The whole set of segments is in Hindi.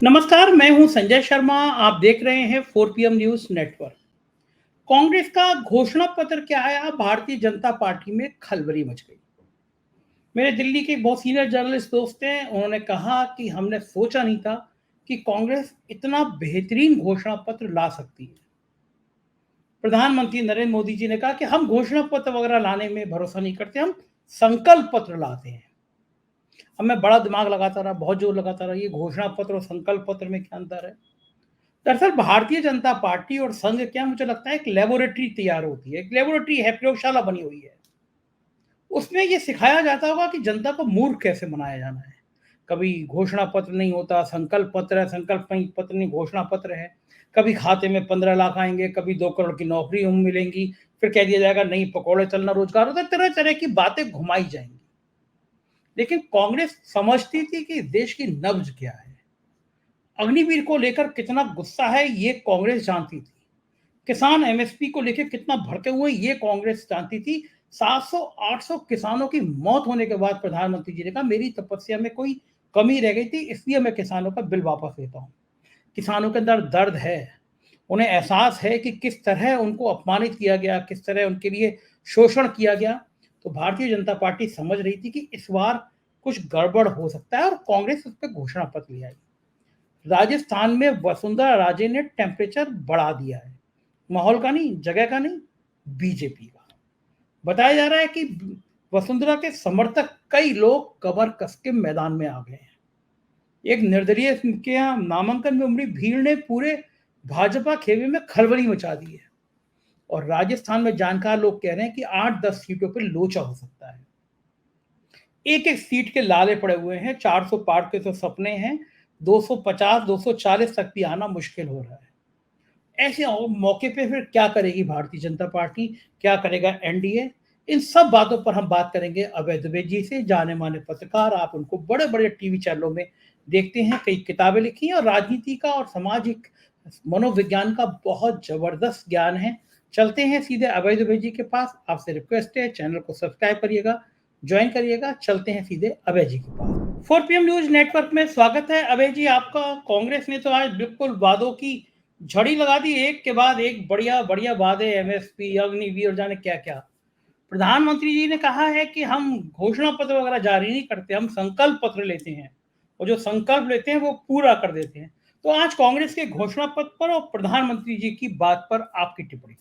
नमस्कार, मैं हूं संजय शर्मा। आप देख रहे हैं 4 PM न्यूज नेटवर्क। कांग्रेस का घोषणा पत्र क्या आया, भारतीय जनता पार्टी में खलबली मच गई। मेरे दिल्ली के बहुत सीनियर जर्नलिस्ट दोस्त हैं, उन्होंने कहा कि हमने सोचा नहीं था कि कांग्रेस इतना बेहतरीन घोषणा पत्र ला सकती है। प्रधानमंत्री नरेंद्र मोदी जी ने कहा कि हम घोषणा पत्र वगैरह लाने में भरोसा नहीं करते, हम संकल्प पत्र लाते हैं। अब मैं बड़ा दिमाग लगाता रहा, बहुत जोर लगाता रहा, ये घोषणा पत्र और संकल्प पत्र में क्या अंतर है। दरअसल भारतीय जनता पार्टी और संघ क्या, मुझे लगता है एक लेबोरेटरी तैयार होती है, एक लेबोरेटरी है, प्रयोगशाला बनी हुई है। उसमें ये सिखाया जाता होगा कि जनता को मूर्ख कैसे बनाया जाना है। कभी घोषणा पत्र नहीं होता, संकल्प पत्र है, संकल्प नहीं पत्र नहीं, घोषणा पत्र है। कभी खाते में 15 लाख आएंगे, कभी 2 करोड़ की नौकरी हम मिलेंगी, फिर कह दिया जाएगा नहीं पकौड़े तलना रोजगार होता है। तरह तरह की बातें घुमाई जाएंगी। लेकिन कांग्रेस समझती थी कि देश की नब्ज क्या है, अग्निवीर को लेकर कितना गुस्सा है, ये कांग्रेस जानती थी। किसान एमएसपी को लेकर कितना भड़के हुए, ये कांग्रेस जानती थी। 700-800 किसानों की मौत होने के बाद प्रधानमंत्री जी ने कहा मेरी तपस्या में कोई कमी रह गई थी, इसलिए मैं किसानों का बिल वापस लेता हूं। किसानों के अंदर दर्द है, उन्हें एहसास है कि किस तरह उनको अपमानित किया गया, किस तरह उनके लिए शोषण किया गया। तो भारतीय जनता पार्टी समझ रही थी कि इस बार कुछ गड़बड़ हो सकता है, और कांग्रेस उस पर घोषणा पत्र ले आई। राजस्थान में वसुंधरा राजे ने टेम्परेचर बढ़ा दिया है, माहौल का नहीं, जगह का नहीं, बीजेपी का। बताया जा रहा है कि वसुंधरा के समर्थक कई लोग कमर कस के मैदान में आ गए हैं। एक निर्दलीय के यहाँ नामांकन में उमड़ी भीड़ ने पूरे भाजपा खेमे में खलबली मचा दी है। और राजस्थान में जानकार लोग कह रहे हैं कि 8-10 सीटों पर लोचा हो सकता है। एक एक सीट के लाले पड़े हुए हैं, 400 पार के तो सपने हैं, 250-240 तक भी आना मुश्किल हो रहा है। ऐसे मौके पे फिर क्या करेगी भारतीय जनता पार्टी, क्या करेगा एनडीए, इन सब बातों पर हम बात करेंगे अभय दुबे जी से। जाने माने पत्रकार, आप उनको बड़े बड़े टीवी चैनलों में देखते हैं, कई किताबें लिखी हैं और राजनीति का और सामाजिक मनोविज्ञान का बहुत जबरदस्त ज्ञान है। चलते हैं सीधे अभय दुबे जी के पास। आपसे रिक्वेस्ट है, चैनल को सब्सक्राइब करिएगा, ज्वाइन करिएगा। चलते हैं सीधे अभय जी के पास। 4 PM न्यूज नेटवर्क में स्वागत है अभय जी आपका। कांग्रेस ने तो आज बिल्कुल वादों की झड़ी लगा दी, एक के बाद एक बढ़िया बढ़िया वादे, एमएसपी, अग्निवीर और जाने क्या क्या। प्रधानमंत्री जी ने कहा है कि हम घोषणा पत्र वगैरह जारी नहीं करते, हम संकल्प पत्र लेते हैं, और जो संकल्प लेते हैं वो पूरा कर देते हैं। तो आज कांग्रेस के घोषणा पत्र पर और प्रधानमंत्री जी की बात पर आपकी टिप्पणी।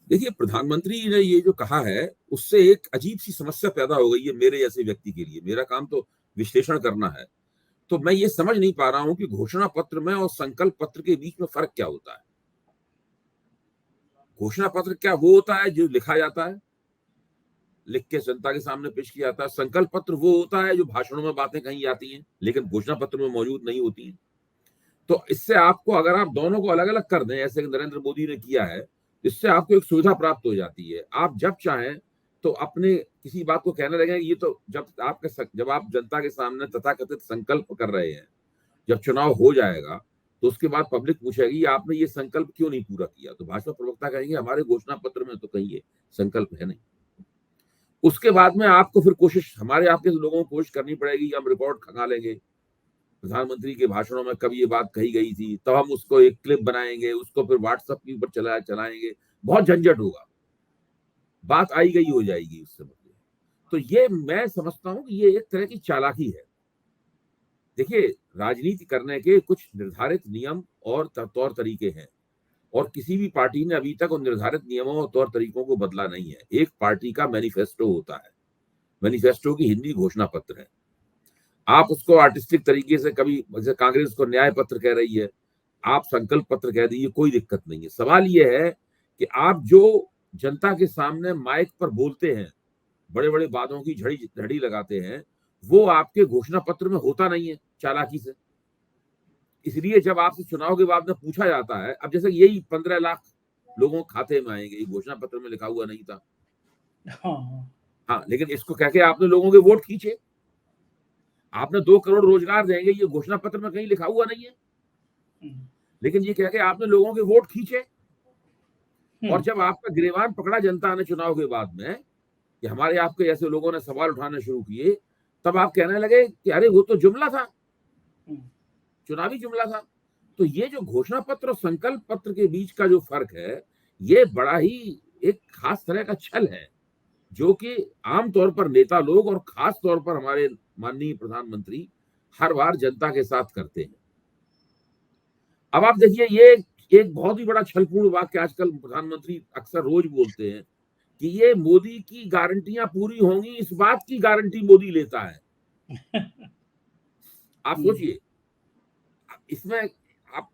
देखिए, प्रधानमंत्री ने ये जो कहा है उससे एक अजीब सी समस्या पैदा हो गई है मेरे जैसे व्यक्ति के लिए। मेरा काम तो विश्लेषण करना है, तो मैं ये समझ नहीं पा रहा हूं कि घोषणा पत्र में और संकल्प पत्र के बीच में फर्क क्या होता है। घोषणा पत्र क्या वो होता है जो लिखा जाता है, लिख के जनता के सामने पेश किया जाता है। संकल्प पत्र वो होता है जो भाषणों में बातें कही जाती हैं लेकिन घोषणा पत्र में मौजूद नहीं होती हैं। तो इससे आपको, अगर आप दोनों को अलग अलग कर दें ऐसे नरेंद्र मोदी ने किया है, इससे आपको एक सुविधा प्राप्त हो जाती है। आप जब चाहें तो अपने किसी बात को कहने लगे। ये तो जब आप जनता के सामने तथाकथित संकल्प कर रहे हैं, जब चुनाव हो जाएगा तो उसके बाद पब्लिक पूछेगी आपने ये संकल्प क्यों नहीं पूरा किया, तो भाजपा प्रवक्ता कहेंगे हमारे घोषणा पत्र में तो कहीं ये संकल्प है नहीं। उसके बाद में आपको फिर कोशिश, हमारे आपके लोगों को कोशिश करनी पड़ेगी, हम रिकॉर्ड खंगा लेंगे, प्रधानमंत्री के भाषणों में कभी ये बात कही गई थी, तब हम उसको एक क्लिप बनाएंगे, उसको फिर व्हाट्सएप के ऊपर चलाएंगे। बहुत झंझट होगा, बात आई गई हो जाएगी उससे मतलब। तो ये मैं समझता हूं कि ये एक तरह की चालाकी है। देखिए, राजनीति करने के कुछ निर्धारित नियम और तौर तरीके हैं, और किसी भी पार्टी ने अभी तक उन निर्धारित नियमों और तौर तरीकों को बदला नहीं है। एक पार्टी का मैनिफेस्टो होता है, मैनिफेस्टो की हिंदी घोषणा पत्र है। आप उसको आर्टिस्टिक तरीके से, कभी जैसे कांग्रेस को न्याय पत्र कह रही है, आप संकल्प पत्र कह दीजिए, कोई दिक्कत नहीं है। सवाल यह है कि आप जो जनता के सामने माइक पर बोलते हैं, बड़े बड़े वादों की झड़ी लगाते हैं, वो आपके घोषणा पत्र में होता नहीं है, चालाकी से। इसलिए जब आपसे चुनाव के बाद में पूछा जाता है, अब जैसे यही 15 लाख लोगों के खाते में आएंगे, घोषणा पत्र में लिखा हुआ नहीं था। हाँ, लेकिन इसको कह के आपने लोगों के वोट खींचे। आपने 2 करोड़ रोजगार देंगे, ये घोषणा पत्र में कहीं लिखा हुआ नहीं है, लेकिन ये कह के आपने लोगों के वोट खींचे। और जब आपका गिरेबान पकड़ा जनता ने चुनाव के बाद में कि हमारे आपके ऐसे लोगों ने सवाल उठाने शुरू किए, तब आप कहने लगे कि अरे वो तो जुमला था। चुनावी जुमला था। तो ये जो घोषणा पत्र और संकल्प पत्र के बीच का जो फर्क है, ये बड़ा ही एक खास तरह का छल है, जो कि आमतौर पर नेता लोग और खास तौर पर हमारे माननीय प्रधानमंत्री हर बार जनता के साथ करते हैं। अब आप देखिए, ये एक बहुत ही बड़ा छलपूर्ण वाक्य आजकल प्रधानमंत्री अक्सर रोज बोलते हैं कि ये मोदी की गारंटियां पूरी होंगी, इस बात की गारंटी मोदी लेता है। आप सोचिए, इसमें आप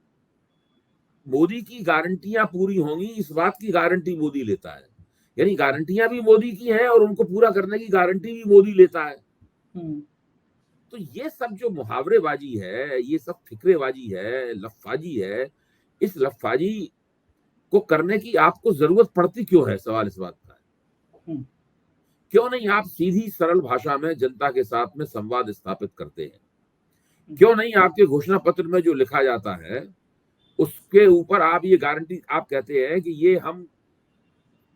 मोदी की गारंटियां पूरी होंगी, इस बात की गारंटी मोदी लेता है, यानी गारंटियां भी मोदी की हैं और उनको पूरा करने की गारंटी भी मोदी लेता है। तो ये सब जो मुहावरेबाजी है, ये सब फिक्रेबाजी है, लफाजी है, इस लफाजी को करने की आपको जरूरत पड़ती क्यों है? सवाल इस बात का है। क्यों नहीं आप सीधी सरल भाषा में जनता के साथ में संवाद स्थापित करते हैं? क्यों नहीं आपके घोषणा पत्र में जो लिखा जाता है उसके ऊपर आप ये गारंटी आप कहते हैं कि ये हम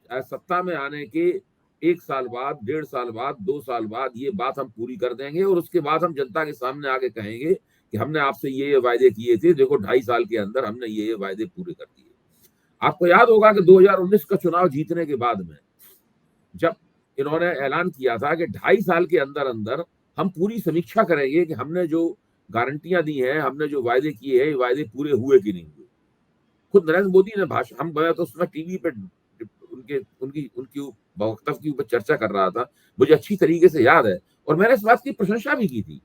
सत्ता में आने के 1 साल बाद, 1.5 साल बाद, 2 साल बाद ये बात हम पूरी कर देंगे और उसके बाद हम जनता के सामने आके कहेंगे कि हमने आपसे ये वायदे किए थे, देखो 2.5 साल के अंदर हमने ये वायदे पूरे कर दिए। आपको याद होगा कि 2019 का चुनाव जीतने के बाद में जब इन्होंने ऐलान किया था कि 2.5 साल के अंदर अंदर हम पूरी समीक्षा करेंगे कि हमने जो गारंटियां दी हैं, हमने जो वायदे किए हैं, ये वायदे पूरे हुए कि नहीं हुए। खुद नरेंद्र मोदी ने भाषण, हम गए तो उसमें टीवी पे उनके उनकी उनकी वक्तव्य के ऊपर चर्चा कर रहा था, मुझे अच्छी तरीके से याद है, और मैंने इस बात की प्रशंसा भी की थी।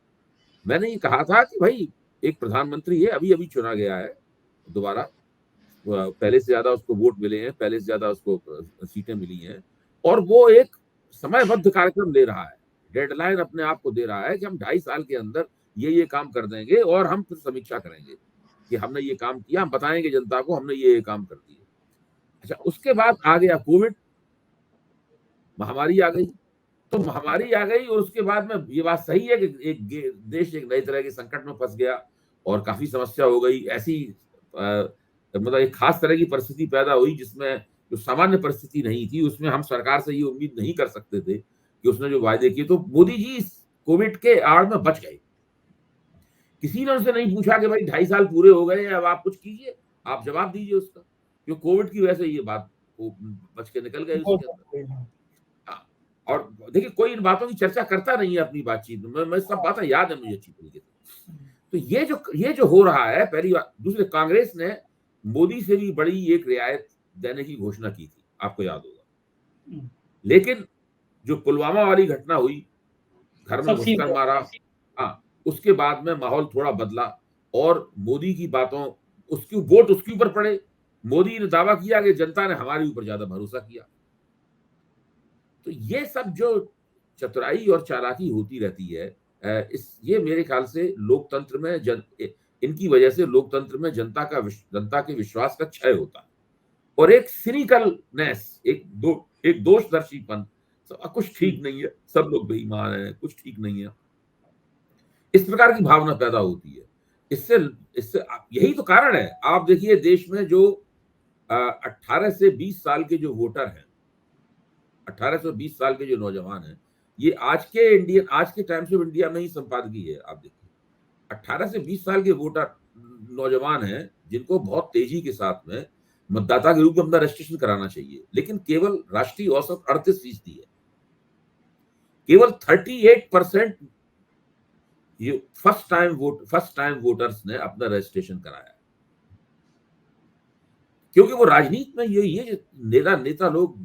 मैंने ये कहा था कि भाई एक प्रधानमंत्री है, अभी अभी चुना गया है दोबारा, पहले से ज्यादा उसको वोट मिले हैं, पहले से ज्यादा उसको सीटें मिली हैं, और वो एक समयबद्ध कार्यक्रम ले रहा है, डेडलाइन अपने आप को दे रहा है कि हम 2.5 साल के अंदर ये काम कर देंगे और हम फिर समीक्षा करेंगे कि हमने ये काम किया, हम बताएंगे जनता को हमने ये काम कर दिया। अच्छा, उसके बाद आ गया कोविड, महामारी आ गई। तो महामारी आ गई और उसके बाद में ये बात सही है कि एक देश एक नई तरह के संकट में फंस गया और काफी समस्या हो गई। ऐसी मतलब एक खास तरह की परिस्थिति पैदा हुई जिसमें जो सामान्य परिस्थिति नहीं थी, उसमें हम सरकार से ये उम्मीद नहीं कर सकते थे कि उसने जो वायदे किए, तो मोदी जी कोविड के आड़ में बच गए। किसी ने उनसे नहीं पूछा कि भाई 2.5 साल पूरे हो गए, अब आप कुछ कीजिए, आप जवाब दीजिए उसका, क्यों कोविड की वजह से ये बात बच के निकल गए उसके अंदर। और देखिए, कोई इन बातों की चर्चा करता नहीं है अपनी बातचीत में, मैं सब बातें याद है मुझे अच्छी तरीके से। तो ये जो हो रहा है, पहली बात। दूसरे, कांग्रेस ने मोदी से भी बड़ी एक रियायत देने की घोषणा की थी, आपको याद होगा, लेकिन जो पुलवामा वाली घटना हुई, घर में घुसकर मारा, हाँ, उसके बाद में माहौल थोड़ा बदला और मोदी की बातों वोट उसके ऊपर पड़े। मोदी ने दावा किया कि जनता ने हमारे ऊपर ज्यादा भरोसा किया। तो ये सब जो चतुराई और चालाकी होती रहती है, ये मेरे ख्याल से लोकतंत्र में इनकी वजह से लोकतंत्र में जनता के विश्वास का क्षय होता है और एक सिनिकलनेस, एक दोषदर्शीपन, कुछ ठीक नहीं है, सब लोग बेईमान हैं, कुछ ठीक नहीं है, इस प्रकार की भावना पैदा होती है। इससे यही तो कारण है। आप देखिए, देश में जो 18 से 20 साल के जो वोटर हैं, 18 से 20 साल के जो नौजवान हैं, ये आज के टाइम्स ऑफ इंडिया में ही संपादकीय है। आप देखिए, 18 से 20 साल के वोटर नौजवान हैं जिनको बहुत तेजी के साथ में मतदाता के रूप में अपना रजिस्ट्रेशन कराना चाहिए, लेकिन केवल राष्ट्रीय औसत 38% है। केवल 38% ये फर्स्ट टाइम वोटर्स ने अपना रजिस्ट्रेशन कराया, क्योंकि वो राजनीति में ये नेता लोग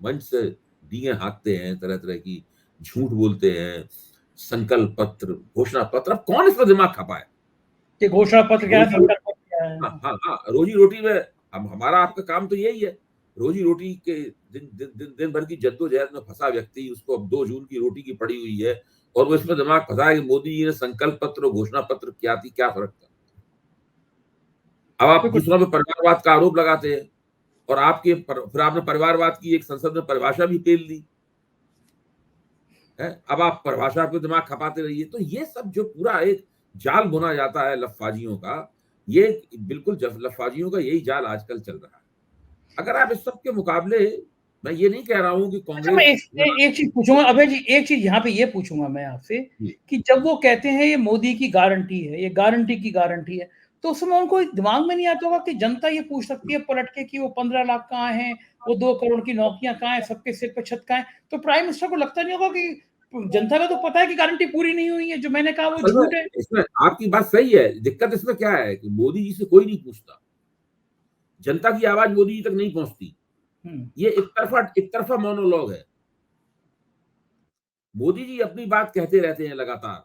मंच से डींगे हाँकते हैं, तरह तरह की झूठ बोलते हैं, संकल्प पत्र, घोषणा पत्र। अब कौन इस पर दिमाग खपाए कि घोषणा पत्र क्या है, संकल्प पत्र क्या है? हाँ, रोजी रोटी में हमारा आपका काम तो यही है। रोजी रोटी के दिन भर की जद्दोजहद में फंसा व्यक्ति, उसको अब 2 जून की रोटी की पड़ी हुई है और वो इसमें दिमाग फंसा है कि मोदी जी ने संकल्प पत्र और घोषणा पत्र क्या थी, क्या फर्क था। अब आप दूसरों पे परिवारवाद का आरोप लगाते हैं और फिर आपने परिवारवाद की एक संसद में परिभाषा भी पेल दी है। अब आप परिभाषा पे दिमाग खपाते रहिए। तो ये सब जो पूरा एक जाल बुना जाता है लफाजियों का, ये बिल्कुल लफाजियों का यही जाल आजकल चल रहा है। अगर आप इस सब के मुकाबले मैं ये नहीं कह रहा हूं कि अच्छा, कांग्रेस मैं एक चीज पूछूंगा अभय जी, एक चीज यहाँ पे ये पूछूंगा मैं आपसे कि जब वो कहते हैं ये मोदी की गारंटी है, ये गारंटी की गारंटी है, तो उस समय उनको दिमाग में नहीं आता होगा कि जनता ये पूछ सकती है पलट के कि वो 15 लाख कहाँ हैं, वो 2 करोड़ की नौकरियां कहाँ हैं, सबके सिर पे छत कहाँ है? तो प्राइम मिनिस्टर को लगता नहीं होगा कि जनता को तो पता है कि गारंटी पूरी नहीं हुई है, जो मैंने कहा वो असल में झूठ है। इसमें आपकी बात सही है। दिक्कत इसमें क्या है कि मोदी जी से कोई नहीं पूछता, जनता की आवाज मोदी जी तक नहीं पहुंचती। ये एक तरफा मोनोलॉग है। मोदी जी अपनी बात कहते रहते हैं लगातार,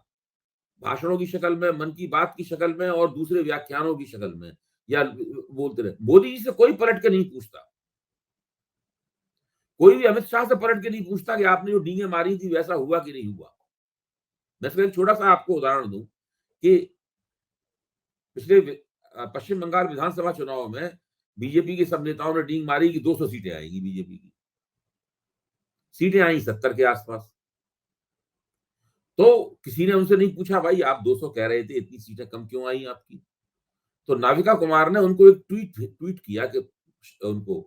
भाषणों की शक्ल में, मन की बात की शक्ल में और दूसरे व्याख्यानों की शक्ल में, या बोलते रहे। मोदी जी से कोई पलट के नहीं पूछता। कोई भी अमित शाह से पलट के नहीं पूछता कि आपने जो डींगे मारी थी वैसा हुआ कि नहीं हुआ। मैं सिर्फ एक छोटा सा आपको उदाहरण दूं कि पिछले पश्चिम बंगाल विधानसभा चुनाव में बीजेपी के सब नेताओं ने डींग मारी कि 200 सीटें आएंगी बीजेपी की। सीटें आई 70 के आसपास। तो किसी ने उनसे नहीं पूछा, भाई आप 200 कह रहे थे, इतनी सीटें कम क्यों आई आपकी? तो नाविका कुमार ने उनको एक ट्वीट किया कि उनको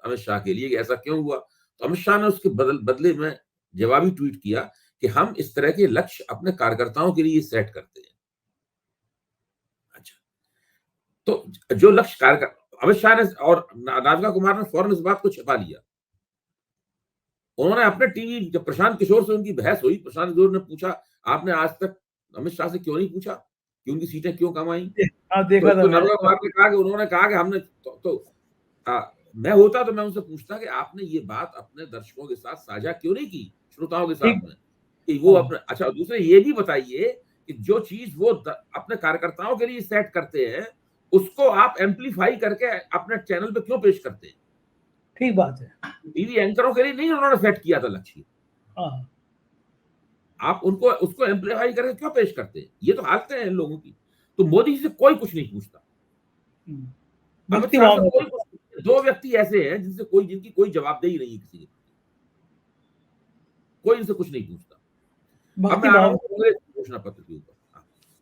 अमित शाह के लिए कि ऐसा क्यों हुआ। तो अमित शाह ने उसके बदले में जवाबी ट्वीट किया कि हम इस तरह के लक्ष्य अपने कार्यकर्ताओं के लिए सेट करते हैं। अच्छा, तो जो लक्ष्य अमित शाह ने और नाविका कुमार ने फौरन इस बात को छिपा लिया। उन्होंने अपने टीवी, जब प्रशांत किशोर से उनकी बहस हुई, प्रशांत किशोर ने पूछा, आपने आज तक अमित शाह से क्यों नहीं पूछा कि उनकी सीटें क्यों कम आई? देखा था तो मैंने। नर्मदा कुमार ने कहा कि उन्होंने कहा कि हमने मैं होता तो मैं उनसे पूछता कि आपने ये बात अपने दर्शकों के साथ साझा क्यों नहीं की, श्रोताओं के साथ में, कि वो अपने। अच्छा, दूसरे ये भी बताइए कि जो चीज वो अपने कार्यकर्ताओं के लिए सेट करते हैं उसको आप एम्पलीफाई करके अपने चैनल पे क्यों पेश करते हैं? ठीक बात है। टीवी एंकरों के लिए नहीं उन्होंने सेट किया था लक्ष्य। आप उनको उसको एम्पलीफाई करके क्यों पेश करते हैं? ये तो हालतें हैं इन लोगों की। तो मोदी जी से कोई कुछ नहीं पूछता, अमित शाह से कोई कुछ नहीं। दो व्यक्ति ऐसे हैं जिनकी कोई जवाबदेही नहीं है किसी की, कोई इनसे कुछ नहीं पूछता। अब मैं आ रहा हूँ कांग्रेस के घोषणा पत्र के ऊपर।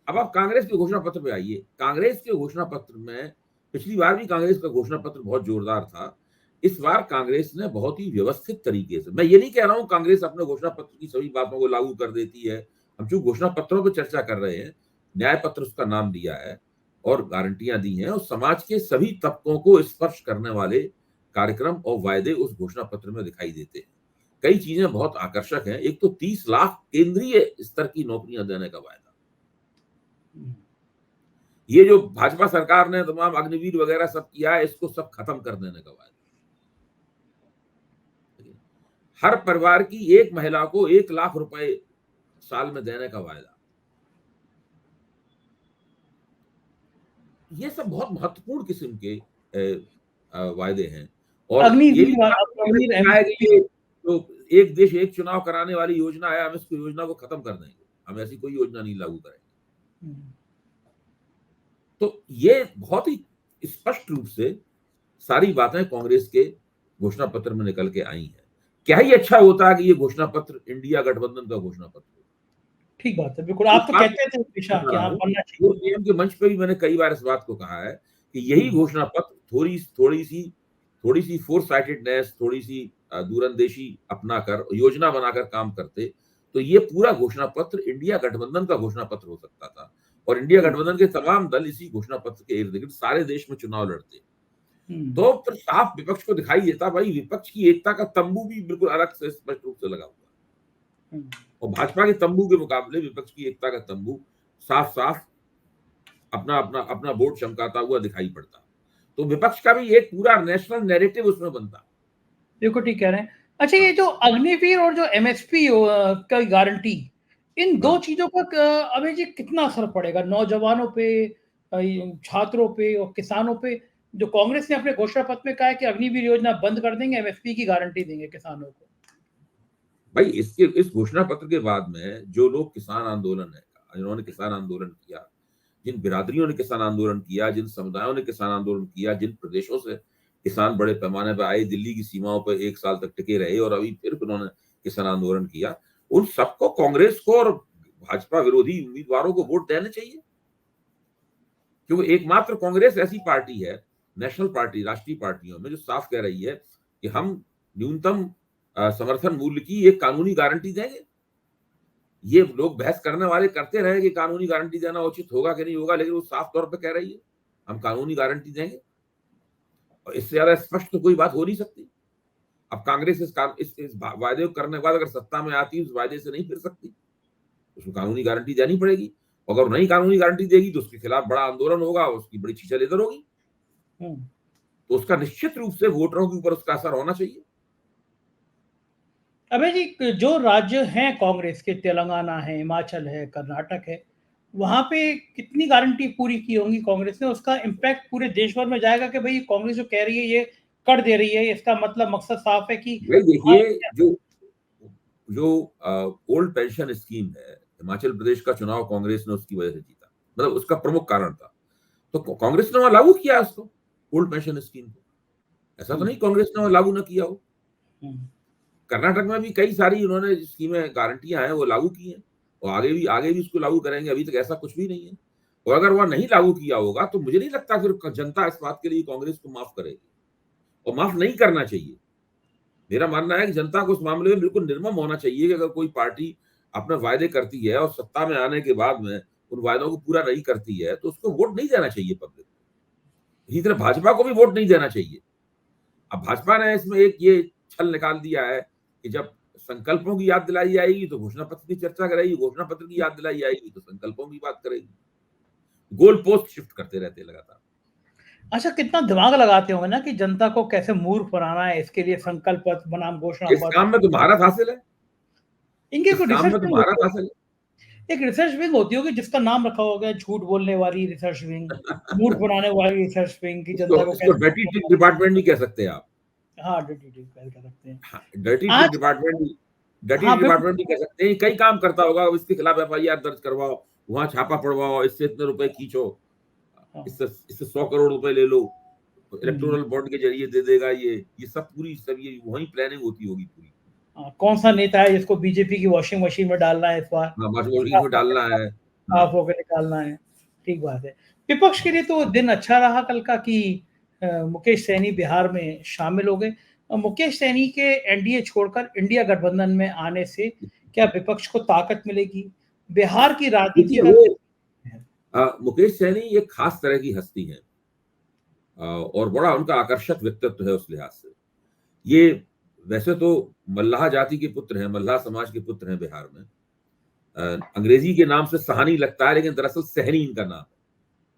अब आप कांग्रेस के घोषणा पत्र पे आइए। कांग्रेस के घोषणा पत्र में पिछली बार भी कांग्रेस का घोषणा पत्र बहुत जोरदार था। इस बार कांग्रेस ने बहुत ही व्यवस्थित तरीके से, मैं ये नहीं कह रहा हूं कांग्रेस अपने घोषणा पत्र की सभी बातों को लागू कर देती है, हम जो घोषणा पत्रों पर चर्चा कर रहे हैं, न्याय पत्र उसका नाम दिया है और गारंटियां दी हैं और समाज के सभी तबकों को स्पर्श करने वाले कार्यक्रम और वायदे उस घोषणा पत्र में दिखाई देते हैं। कई चीजें बहुत आकर्षक हैं। एक तो 30 लाख केंद्रीय स्तर की नौकरियां देने का वायदा। ये जो भाजपा सरकार ने तमाम अग्निवीर वगैरह सब किया है, इसको सब खत्म कर देने का वायदा। हर परिवार की एक महिला को 1 लाख रुपए साल में देने का वायदा। ये सब बहुत महत्वपूर्ण किस्म के वायदे हैं। और ये भी कहा है कि ये जो एक देश एक चुनाव कराने वाली योजना है, हम इसको योजना को खत्म कर देंगे, हम ऐसी कोई योजना नहीं लागू करेंगे। तो ये बहुत ही स्पष्ट रूप से सारी बातें कांग्रेस के घोषणा पत्र में निकल के आई हैं। क्या ही अच्छा होता है कि ये घोषणा पत्र इंडिया गठबंधन का घोषणा पत्र। ठीक बात है, बिल्कुल। आप तो कहते थे हमेशा कि आप बनना चाहिए। पीएम के मंच पे भी मैंने कई बार इस बात को कहा है कि यही घोषणा पत्र थोड़ी सी फोर साइटेडनेस, थोड़ी सी दूरंदेशी अपनाकर योजना बनाकर काम करते तो ये पूरा घोषणा पत्र इंडिया गठबंधन का घोषणा पत्र हो सकता था और इंडिया गठबंधन के तमाम दल इसी घोषणा पत्र के इर्द गिर्द सारे देश में चुनाव लड़ते। तो फिर साफ विपक्ष को दिखाई देता, भाई विपक्ष की एकता का तंबू भी बिल्कुल अलग से स्पष्ट रूप से लगा हुआ और भाजपा के तंबू के मुकाबले विपक्ष की एकता का तंबू साफ साफ अपना अपना अपना बोर्ड चमकाता हुआ दिखाई पड़ता। तो विपक्ष का भी एक पूरा नेशनल नैरेटिव उसमें बनता। देखो ठीक कह रहे हैं। अच्छा, ये जो अग्निवीर और जो एमएसपी का गारंटी, इन दो चीजों का अभी जी कितना असर पड़ेगा नौजवानों पे, छात्रों पे और किसानों पे? जो कांग्रेस ने अपने घोषणा पत्र में कहा है कि अग्निवीर योजना बंद कर देंगे, एमएसपी की गारंटी देंगे किसानों को। भाई इस घोषणा पत्र के बाद में जो लोग किसान आंदोलन है, जिन्होंने किसान आंदोलन किया, जिन बिरादरियों ने किसान आंदोलन किया, जिन समुदायों ने किसान आंदोलन किया, जिन प्रदेशों से किसान बड़े पैमाने पर आए, दिल्ली की सीमाओं पर 1 साल तक टिके रहे और अभी फिर उन्होंने किसान आंदोलन किया, उन सबको कांग्रेस को और भाजपा विरोधी उम्मीदवारों को वोट देने चाहिए। क्योंकि एकमात्र कांग्रेस ऐसी पार्टी है, नेशनल पार्टी, राष्ट्रीय पार्टियों में, जो साफ कह रही है कि हम न्यूनतम समर्थन मूल्य की एक कानूनी गारंटी देंगे। ये लोग बहस करने वाले करते रहे कि कानूनी गारंटी देना उचित होगा कि नहीं होगा, लेकिन वो साफ तौर पे कह रही है हम कानूनी गारंटी देंगे, और इससे ज्यादा स्पष्ट तो कोई बात हो नहीं सकती। अब कांग्रेस इस वायदे को करने के बाद अगर सत्ता में आती है, उस वायदे से नहीं फिर सकती, उसको कानूनी गारंटी देनी पड़ेगी। अगर नहीं कानूनी गारंटी देगी तो उसके खिलाफ बड़ा आंदोलन होगा, उसकी बड़ी चीजें लेकर होगी, तो उसका निश्चित रूप से वोटरों के ऊपर उसका असर होना चाहिए। अबे जी, जो राज्य हैं कांग्रेस के, तेलंगाना है, हिमाचल है, कर्नाटक है, वहां पे कितनी गारंटी पूरी की होंगी कांग्रेस ने? उसका इम्पैक्ट पूरे देश भर में जाएगा कि भाई कांग्रेस जो कह रही है ये कर दे रही है, इसका मतलब मकसद साफ है कि भाई देखिए, जो जो ओल्ड पेंशन स्कीम है, हिमाचल प्रदेश का चुनाव कांग्रेस ने उसकी वजह से जीता, मतलब उसका प्रमुख कारण था, तो कांग्रेस ने वहां लागू किया उसको, ओल्ड पेंशन स्कीम को। ऐसा तो नहीं कांग्रेस ने वहां लागू ना किया हो। कर्नाटक में भी कई सारी उन्होंने स्कीमें, गारंटियां हैं, वो लागू की हैं, और आगे भी उसको लागू करेंगे। अभी तक ऐसा कुछ भी नहीं है, और अगर वह नहीं लागू किया होगा तो मुझे नहीं लगता फिर जनता इस बात के लिए कांग्रेस को माफ करेगी, और माफ नहीं करना चाहिए। मेरा मानना है कि जनता को उस मामले में बिल्कुल निर्मम होना चाहिए कि अगर कोई पार्टी अपने वायदे करती है और सत्ता में आने के बाद में उन वायदों को पूरा नहीं करती है, तो उसको वोट नहीं देना चाहिए पब्लिक। इसी तरह भाजपा को भी वोट नहीं देना चाहिए। अब भाजपा ने इसमें एक ये छल निकाल दिया है कि जब संकल्पों की याद दिलाई जाएगी तो घोषणा पत्र की चर्चा करेगी, घोषणा पत्र की याद दिलाई जाएगी तो संकल्पों की बात करेगी। गोल पोस्ट शिफ्ट करते रहते हैं लगातार। अच्छा, कितना दिमाग लगाते होंगे ना कि जनता को कैसे मूर्ख बनाना है, इसके लिए संकल्प पत्र बनाम घोषणा इस पत्र। काम में तो महारत हासिल है, इनके इस कोई काम रिसर्च में तो विंग महारत होती हासिल है, एक रिसर्च विंग होती होगी जिसका नाम रखा होगा झूठ बोलने वाली रिसर्च विंग, है। मूर्ख बनाने वाली रिसर्च विंग, की इसको जनता को इसको कैसे। डर्टी ट्रिक डिपार्टमेंट नहीं कह सकते आप। हाँ, डिटेक्टिव कह सकते हैं। हाँ, डर्टी ट्रिक आज डिपार्टमेंट, डर्टी हाँ, बिल्कुल। डिपार्टमेंट नहीं कह सकते। कई काम करता होगा, इसके खिलाफ एफआईआर दर्ज करवाओ, वहां छापा पड़वाओ, इससे इतने रुपए खींचो, हाँ, इससे 100 करोड़ रुपए ले लो, हुँ। इलेक्टोरल बॉन्ड के जरिए दे देगा। ये सब पूरी सब ये वही प्लानिंग होती होगी पूरी। हाँ, कौन-सा नेता है जिसको बीजेपी की वॉशिंग मशीन में डालना है इस बार, हाँ, मजबूरी साफ में होके डालना है। हाँ, साफ होके निकालना है। ठीक बात है। विपक्ष के लिए तो दिन अच्छा रहा कल का कि मुकेश सैनी बिहार में शामिल हो गए। मुकेश सैनी के एनडीए छोड़कर इंडिया गठबंधन में आने से क्या विपक्ष को ताकत मिलेगी? बिहार की राजनीति देखिए का वो है। मुकेश सैनी एक खास तरह की हस्ती है, और बड़ा उनका आकर्षक व्यक्तित्व है उस लिहाज से। ये वैसे तो मल्लाह जाति के पुत्र हैं, मल्लाह समाज के पुत्र हैं बिहार में। अंग्रेजी के नाम से सहानी लगता है, लेकिन दरअसल सहनी इनका नाम है।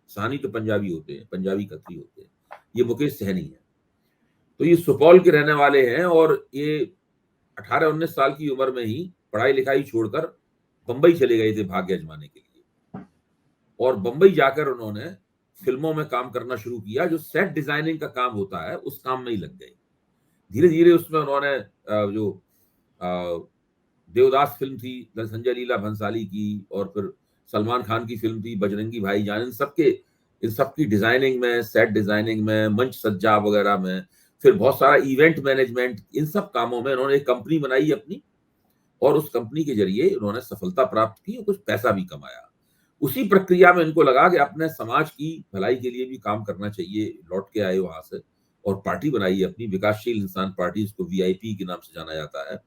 सहानी तो पंजाबी होते हैं, पंजाबी खत्री होते हैं। ये मुकेश सहनी है। तो ये सुपौल के रहने वाले हैं, और ये 18-19 साल की उम्र में ही पढ़ाई लिखाई छोड़कर बंबई चले गए थे भाग्य आजमाने के लिए, और बंबई जाकर उन्होंने फिल्मों में काम करना शुरू किया। जो सेट डिजाइनिंग का काम होता है उस काम में ही लग गए। धीरे धीरे उसमें उन्होंने जो देवदास फिल्म थी संजय लीला भंसाली की, और फिर सलमान खान की फिल्म थी बजरंगी भाईजान, इन सबकी डिजाइनिंग में, सेट डिजाइनिंग में, मंच सज्जा वगैरह में, फिर बहुत सारा इवेंट मैनेजमेंट, इन सब कामों में उन्होंने एक कंपनी बनाई अपनी, और उस कंपनी के जरिए उन्होंने सफलता प्राप्त की और कुछ पैसा भी कमाया। उसी प्रक्रिया में इनको लगा कि अपने समाज की भलाई के लिए भी काम करना चाहिए। लौट के आए वहां से और पार्टी बनाई अपनी, विकासशील इंसान पार्टी, इसको वीआईपी के नाम से जाना जाता है।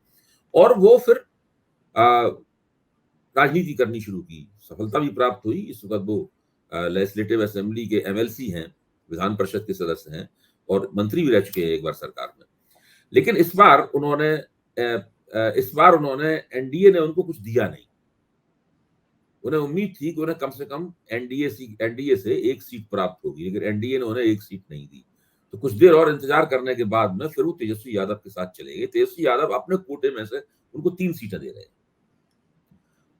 और वो फिर राजनीति करनी शुरू की, सफलता भी प्राप्त हुई। इस वक्त वो लेजिस्लेटिव असेंबली के एमएलसी हैं, विधान परिषद के सदस्य हैं, और मंत्री भी रह चुके हैं एक बार सरकार में। लेकिन इस बार उन्होंने एनडीए ने उनको कुछ दिया नहीं। उन्हें उम्मीद थी कि उन्हें कम से कम एनडीए से एक सीट प्राप्त होगी, लेकिन एनडीए ने उन्हें एक सीट नहीं दी। तो कुछ देर और इंतजार करने के बाद में फिर वो तेजस्वी यादव के साथ चले गए। तेजस्वी यादव अपने कोटे में से उनको 3 सीटें दे रहे हैं,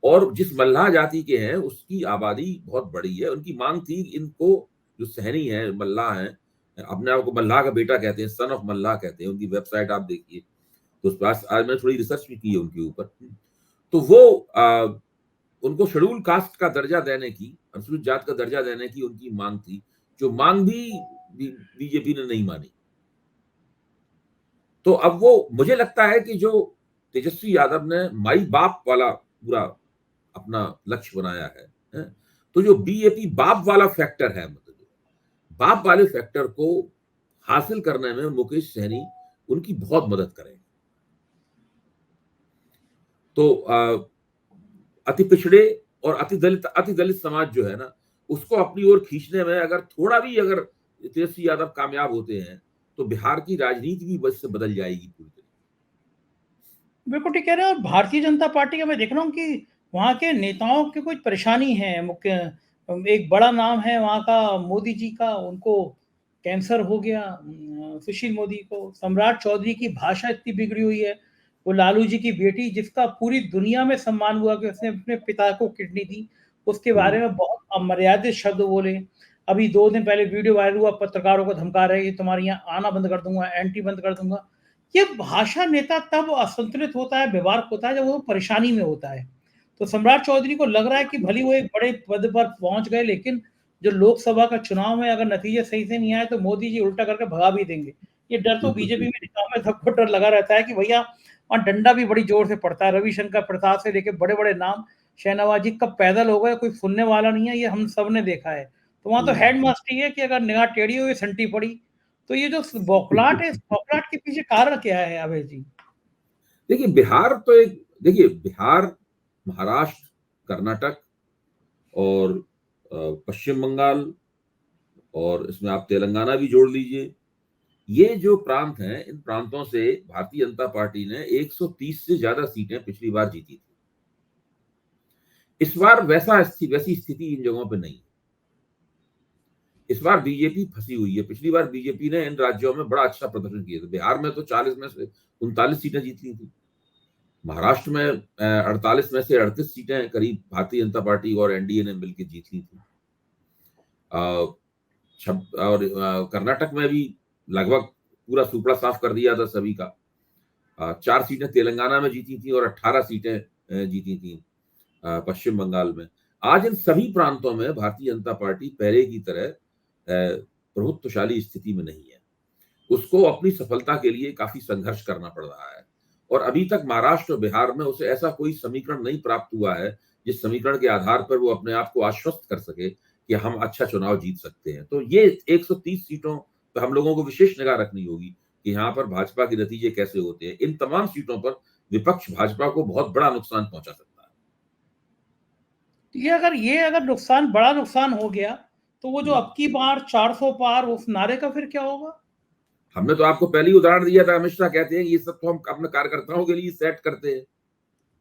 और जिस मल्लाह जाति के हैं उसकी आबादी बहुत बड़ी है। उनकी मांग थी इनको, जो सहनी है, मल्लाह हैं, अपने आप को मल्लाह का बेटा कहते हैं, सन ऑफ मल्लाह कहते हैं। उनकी वेबसाइट आप देखिए तो उस पास आज मैंने थोड़ी रिसर्च भी की है उनके ऊपर। तो वो उनको शेड्यूल कास्ट का दर्जा देने की, अनुसूचित जात का दर्जा देने की उनकी मांग थी, जो मांग भी बीजेपी ने नहीं मानी। तो अब वो, मुझे लगता है कि जो तेजस्वी यादव ने माई बाप वाला पूरा अपना लक्ष्य बनाया है, तो जो बीएपी बाप वाला फैक्टर है, मतलब बाप वाले फैक्टर को हासिल करने में मुकेश सहनी उनकी बहुत मदद करेंगे। तो अति पिछड़े और अति दलित समाज जो है ना, उसको अपनी ओर खींचने में अगर थोड़ा भी अगर तेजस्वी यादव कामयाब होते हैं तो बिहार की राजनीति भी बस से बदल जाएगी पूरी तरह। बिल्कुल ठीक कह रहे हैं। और भारतीय जनता पार्टी का मैं देख रहा हूँ कि वहाँ के नेताओं की कुछ परेशानी है। मुख्य एक बड़ा नाम है वहाँ का मोदी जी का, उनको कैंसर हो गया, सुशील मोदी को। सम्राट चौधरी की भाषा इतनी बिगड़ी हुई है। वो लालू जी की बेटी, जिसका पूरी दुनिया में सम्मान हुआ कि उसने अपने पिता को किडनी दी, उसके बारे में बहुत अमर्यादित शब्द बोले। अभी 2 दिन पहले वीडियो वायरल हुआ, पत्रकारों को धमका रहे कि तुम्हारे यहाँ आना बंद कर दूंगा, एंट्री बंद कर दूंगा। ये भाषा नेता तब असंतुलित होता है, व्यवहार होता है, जब वो परेशानी में होता है। तो सम्राट चौधरी को लग रहा है कि भले वो एक बड़े पद पर पहुंच गए, लेकिन जो लोकसभा का चुनाव में अगर नतीजे सही से नहीं आए तो मोदी जी उल्टा करके भगा भी देंगे। ये डर तो बिल्कुल बीजेपी में बिल्कुल। नेताओं में सबको डर लगा रहता है कि भैया वहाँ डंडा भी बड़ी जोर से पड़ता है। रविशंकर प्रसाद से लेके बड़े बड़े नाम, शहनवाज जी कब पैदल हो गए, कोई सुनने वाला नहीं है, ये हम सब ने देखा है। तो वहाँ तो हेडमास्टर ही है कि अगर निगाह टेढ़ी हुई, संटी पड़ी। तो ये जो बौखलाहट है, इस बौखलाहट के पीछे कारण क्या है अभय जी? देखिए बिहार तो एक, देखिए बिहार, महाराष्ट्र, कर्नाटक और पश्चिम बंगाल, और इसमें आप तेलंगाना भी जोड़ लीजिए। ये जो प्रांत हैं, इन प्रांतों से भारतीय जनता पार्टी ने 130 से ज्यादा सीटें पिछली बार जीती थी। इस बार वैसी स्थिति इन जगहों पे नहीं है। इस बार बीजेपी फंसी हुई है। पिछली बार बीजेपी ने इन राज्यों में बड़ा अच्छा प्रदर्शन किया था। बिहार में तो 40 में से 39 सीटें जीत ली थी। महाराष्ट्र में 48 में से 38 सीटें करीब भारतीय जनता पार्टी और एनडीए ने मिलकर जीत ली थी। और कर्नाटक में भी लगभग पूरा सुपड़ा साफ कर दिया था सभी का। 4 सीटें तेलंगाना में जीती थी और 18 सीटें जीती थी पश्चिम बंगाल में। आज इन सभी प्रांतों में भारतीय जनता पार्टी पहले की तरह प्रभुत्वशाली स्थिति में नहीं है। उसको अपनी सफलता के लिए काफी संघर्ष करना पड़ रहा है, और अभी तक महाराष्ट्र और बिहार में उसे ऐसा कोई समीकरण नहीं प्राप्त हुआ है जिस समीकरण के आधार पर वो अपने आप को आश्वस्त कर सके कि हम अच्छा चुनाव जीत सकते हैं। तो ये 130 सीटों पर हम लोगों को विशेष निगाह रखनी होगी कि यहाँ पर भाजपा के नतीजे कैसे होते हैं। इन तमाम सीटों पर विपक्ष भाजपा को बहुत बड़ा नुकसान पहुंचा सकता ये अगर नुकसान, बड़ा नुकसान हो गया, तो वो जो है। अब की बार 400 पार, उस नारे का फिर क्या होगा? हमने तो आपको पहले ही उदाहरण दिया था। अमित शाह कहते हैं कि ये सब तो हम अपने कार्यकर्ताओं के लिए सेट करते हैं।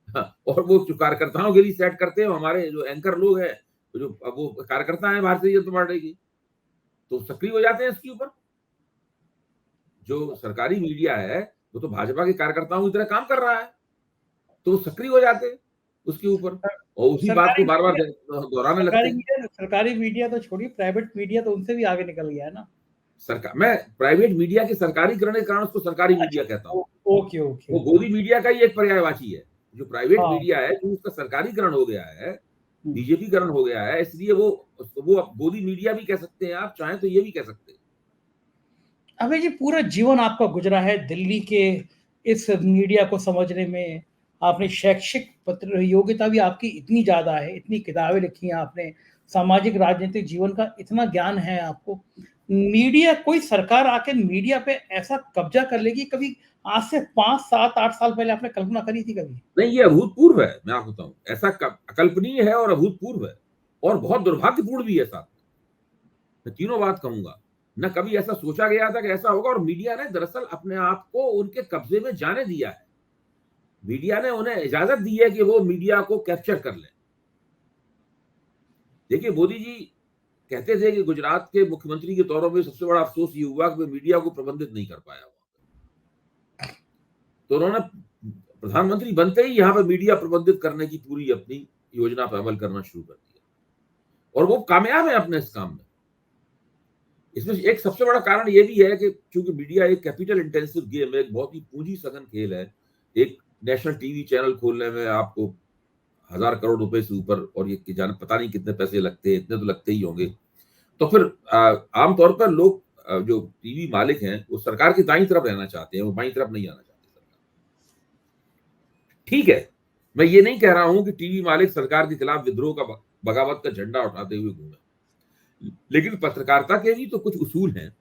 हाँ, और वो जो कार्यकर्ताओं के लिए सेट करते हैं, हमारे जो एंकर लोग हैं, जो वो कार्यकर्ता हैं भारतीय जनता पार्टी की, तो सक्रिय हो जाते हैं इसके ऊपर। जो सरकारी मीडिया है वो तो भाजपा के कार्यकर्ताओं की तरह काम कर रहा है, तो वो सक्रिय हो जाते हैं उसके ऊपर और उसी बात को सरकारी बार बार मीडिया दोहराने लगते हैं। सरकारी मीडिया तो छोड़िए, प्राइवेट मीडिया तो उनसे भी आगे निकल गया है ना। सरकार, मैं प्राइवेट मीडिया के सरकारीकरण के कारण उसको सरकारी मीडिया कहता हूँ। ओके ओके वो ओके। गोदी मीडिया का ही एक पर्यायवाची है। जो प्राइवेट हाँ। मीडिया है, जो उसका सरकारीकरण हो गया है, हम्म। बीजेपीकरण हो गया है, इसलिए वो अब गोदी मीडिया भी कह सकते हैं, आप चाहें तो ये भी कह सकते हैं। अबे जी, पूरा जीवन आपका गुजरा है दिल्ली के इस मीडिया को समझने में। आपने शैक्षिक पत्र योग्यता भी आपकी इतनी ज़्यादा है, इतनी किताबें लिखी हैं आपने, सामाजिक राजनीतिक जीवन का इतना ज्ञान है आपको। मीडिया, कोई सरकार आके मीडिया पे ऐसा कब्जा कर लेगी, कभी आज से 5, 7, 8 साल पहले आपने कल्पना करी थी कभी? नहीं, ये अभूतपूर्व है। मैं आपको बताऊं, ऐसा अकल्पनीय है और अभूतपूर्व है और बहुत दुर्भाग्यपूर्ण भी है साथ में। मैं तीनों बात कहूंगा। न कभी ऐसा सोचा गया था कि ऐसा होगा, और मीडिया ने दरअसल अपने आप को उनके कब्जे में जाने दिया है। मीडिया ने उन्हें इजाजत दी है कि वो मीडिया को कैप्चर कर ले। देखिए, मोदी जी कहते थे कि गुजरात के मुख्यमंत्री के तौर पर सबसे बड़ा अफसोस ये हुआ कि वे मीडिया को प्रबंधित नहीं कर पाया। तो उन्होंने प्रधानमंत्री बनते ही यहाँ पर मीडिया प्रबंधित करने की पूरी अपनी योजना पर अमल करना शुरू कर दिया, और वो कामयाब है अपने इस काम में। इसमें एक सबसे बड़ा कारण ये भी है कि चूंकि मीडिया एक कैपिटल इंटेंसिव गेम है, एक बहुत ही पूंजी सघन खेल है। एक नेशनल टीवी चैनल खोलने में आपको 1000 करोड़ रुपए से ऊपर, और ये जाने पता नहीं कितने पैसे लगते हैं, इतने तो लगते ही होंगे। तो फिर आमतौर पर लोग जो टीवी मालिक हैं वो सरकार की दाईं तरफ रहना चाहते हैं, वो बाईं तरफ नहीं आना चाहते। ठीक है, मैं ये नहीं कह रहा हूं कि टीवी मालिक सरकार के खिलाफ विद्रोह का, बगावत का झंडा उठाते हुए घूमे, लेकिन पत्रकारिता के भी तो कुछ उसूल हैं।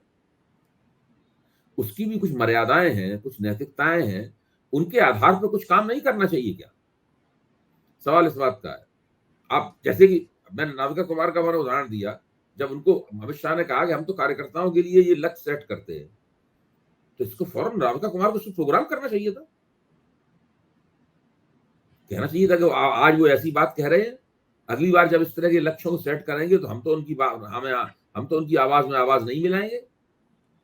उसकी भी कुछ मर्यादाएं हैं, कुछ नैतिकताएं हैं, उनके आधार पर कुछ काम नहीं करना चाहिए क्या? सवाल इस बात का है। आप जैसे कि मैंने नाविका कुमार का मैंने उदाहरण दिया, जब उनको अमित शाह ने कहा कि हम तो कार्यकर्ताओं के लिए ये लक्ष्य सेट करते हैं, तो इसको फौरन नाविका कुमार को प्रोग्राम करना चाहिए था, कहना चाहिए था कि आज वो ऐसी बात कह रहे हैं, अगली बार जब इस तरह के लक्ष्यों को सेट करेंगे तो हम तो उनकी आवाज में आवाज नहीं मिलाएंगे।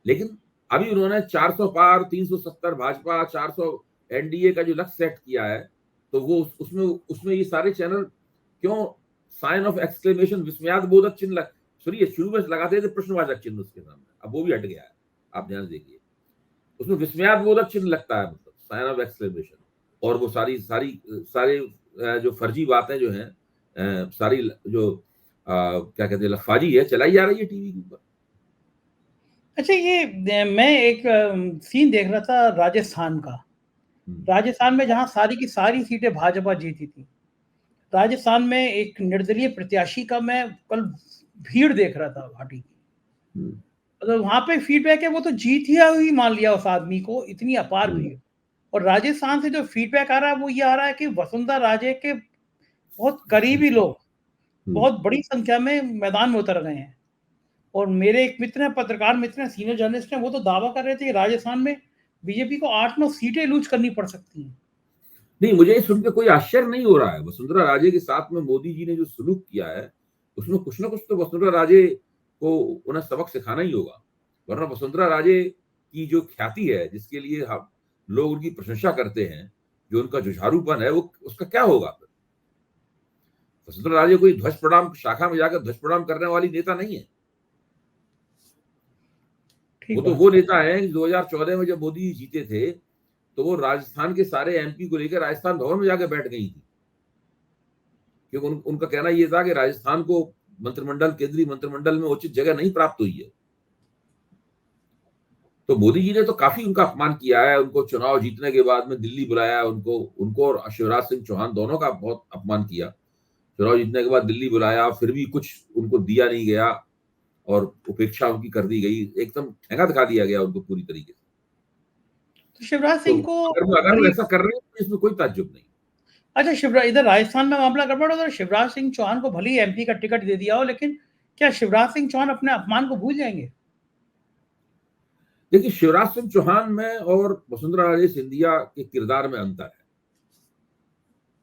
लेकिन अभी उन्होंने 400 पार, 370 भाजपा, 400 एनडीए का जो लक्ष्य सेट किया है, तो वो उसमें ये सारे चैनल क्यों साइन ऑफ एक्सक्लेमेशन, विस्मयादिबोधक चिन्ह सुनिए, शुरू में लगाते थे प्रश्नवाचक चिन्ह उसके सामने, अब वो भी हट गया है, आप ध्यान देखिए, उसमें विस्मयादिबोधक चिन्ह लगता है, मतलब साइन ऑफ एक्सक्लेमेशन। और वो सारे जो फर्जी बातें जो हैं, सारी जो क्या कहते हैं, लफाजी है, चलाई जा रही है टीवी के ऊपर। अच्छा, ये मैं एक सीन देख रहा था राजस्थान का। राजस्थान में जहां सारी की सारी सीटें भाजपा जीती थी, राजस्थान में एक निर्दलीय प्रत्याशी का मैं कल भीड़ देख रहा था घाटी की, मतलब वहां पे फीडबैक है, वो तो जीत ही हुई मान लिया उस आदमी को, इतनी अपार भीड़। और राजस्थान से जो फीडबैक आ रहा है वो ये आ रहा है कि वसुंधरा राजे के बहुत करीबी लोग बहुत बड़ी संख्या में मैदान में उतर गए हैं। और मेरे एक मित्र हैं, पत्रकार मित्र हैं, सीनियर जर्नलिस्ट हैं, वो तो दावा कर रहे थे कि राजस्थान में बीजेपी को 8-9 सीटें लूज करनी पड़ सकती हैं। नहीं, मुझे ये सुनकर कोई आश्चर्य नहीं हो रहा है। वसुंधरा राजे के साथ में मोदी जी ने जो सलूक किया है, उसमें कुछ ना कुछ तो वसुंधरा राजे को उन्हें सबक सिखाना ही होगा, वरना वसुंधरा राजे की जो ख्याति है, जिसके लिए हम लोग उनकी प्रशंसा करते हैं, जो उनका जुझारूपन है, वो उसका क्या होगा फिर? वसुंधरा राजे कोई ध्वज प्रणाम शाखा में जाकर ध्वज प्रणाम करने वाली नेता नहीं है। वो तो वो नेता है 2014 में जब मोदी जी जीते थे, तो वो राजस्थान के सारे एमपी को लेकर राजस्थान भवन में जाकर बैठ गई थी, क्योंकि उनका कहना यह था कि राजस्थान को केंद्रीय मंत्रिमंडल में उचित जगह नहीं प्राप्त हुई है। तो मोदी जी ने तो काफी उनका अपमान किया है, उनको चुनाव जीतने के बाद में दिल्ली बुलाया, उनको और शिवराज सिंह चौहान दोनों का बहुत अपमान किया। चुनाव जीतने के बाद दिल्ली बुलाया, फिर भी कुछ उनको दिया नहीं गया और उपेक्षा उनकी कर दी गई, एकदम ठेंगा दिखा दिया गया उनको पूरी तरीके से। तो शिवराज सिंह को अगर वो ऐसा कर रहे हैं तो इसमें कोई ताज्जुब नहीं। अच्छा, इधर राजस्थान में मामला गड़बड़ हो, शिवराज सिंह चौहान को भले ही एमपी का टिकट दे दिया हो, लेकिन क्या शिवराज सिंह चौहान अपने अपमान को भूल जाएंगे? देखिए, शिवराज सिंह चौहान में और वसुंधरा राजे सिंधिया के किरदार में अंतर है।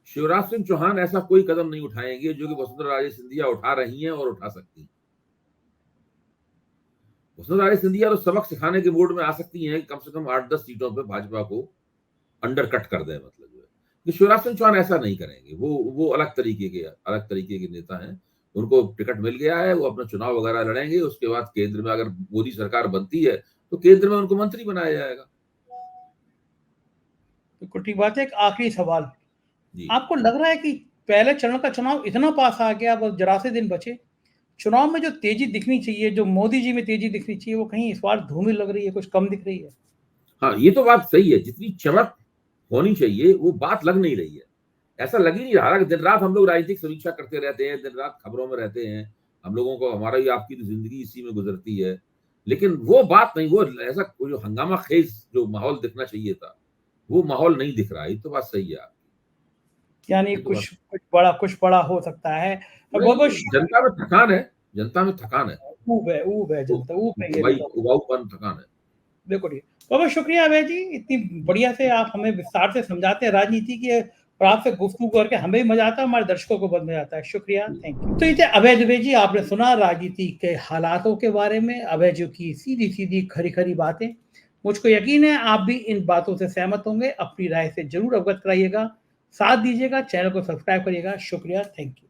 शिवराज सिंह चौहान ऐसा कोई कदम नहीं उठाएंगे जो कि वसुंधरा राजे सिंधिया उठा रही हैं और उठा सकती हैं। वसुंधरा राजे सिंधिया तो सबक सिखाने के मूड में आ सकती हैं, कम से कम 8-10 सीटों पे भाजपा को अंडरकट कर दें, मतलब जो है कि शिवराज सिंह चौहान ऐसा नहीं करेंगे। वो अलग तरीके के नेता हैं। उनको टिकट मिल गया है, वो अपना चुनाव वगैरह लड़ेंगे, उसके बाद केंद्र में अगर मोदी सरकार बनती है तो केंद्र में उनको मंत्री बनाया जाएगा। तो ठीक बात है। एक आखिरी सवाल, आपको लग रहा है कि पहले चरण का चुनाव इतना पास आ गया, बस जरा से दिन बचे, चुनाव में जो तेजी दिखनी चाहिए, जो मोदी जी में तेजी दिखनी चाहिए, वो कहीं इस बार धूमिल लग रही है, कुछ कम दिख रही है? हाँ, ये तो बात सही है, जितनी चमक होनी चाहिए वो बात लग नहीं रही है। ऐसा लग ही नहीं रहा कि दिन रात हम लोग राजनीतिक समीक्षा करते रहते हैं, दिन रात खबरों में रहते हैं, हम लोगों को हमारा ही आपकी जिंदगी इसी में गुजरती है, लेकिन वो बात नहीं, वो ऐसा जो हंगामा खेज जो माहौल दिखना चाहिए था, वो माहौल नहीं दिख रहा है। तो बात सही है आपकी, यानी कुछ बड़ा हो सकता है। जनता में थकान है, ऊब है जनता, उबाऊपन, थकान है। देखो बहुत शुक्रिया अभय जी, इतनी बढ़िया से आप हमें विस्तार से समझाते हैं राजनीति की, और आपसे गुफ्तगू करके हमें भी मजा आता है, हमारे दर्शकों को बहुत मजा आता है। शुक्रिया, थैंक यू। तो ये अभय दुबे जी, आपने सुना राजनीति के हालातों के बारे में, अभय जी की सीधी सीधी खरी खरी बातें। मुझको यकीन है आप भी इन बातों से सहमत होंगे। अपनी राय से जरूर अवगत कराइएगा, साथ दीजिएगा, चैनल को सब्सक्राइब करिएगा। शुक्रिया, थैंक यू।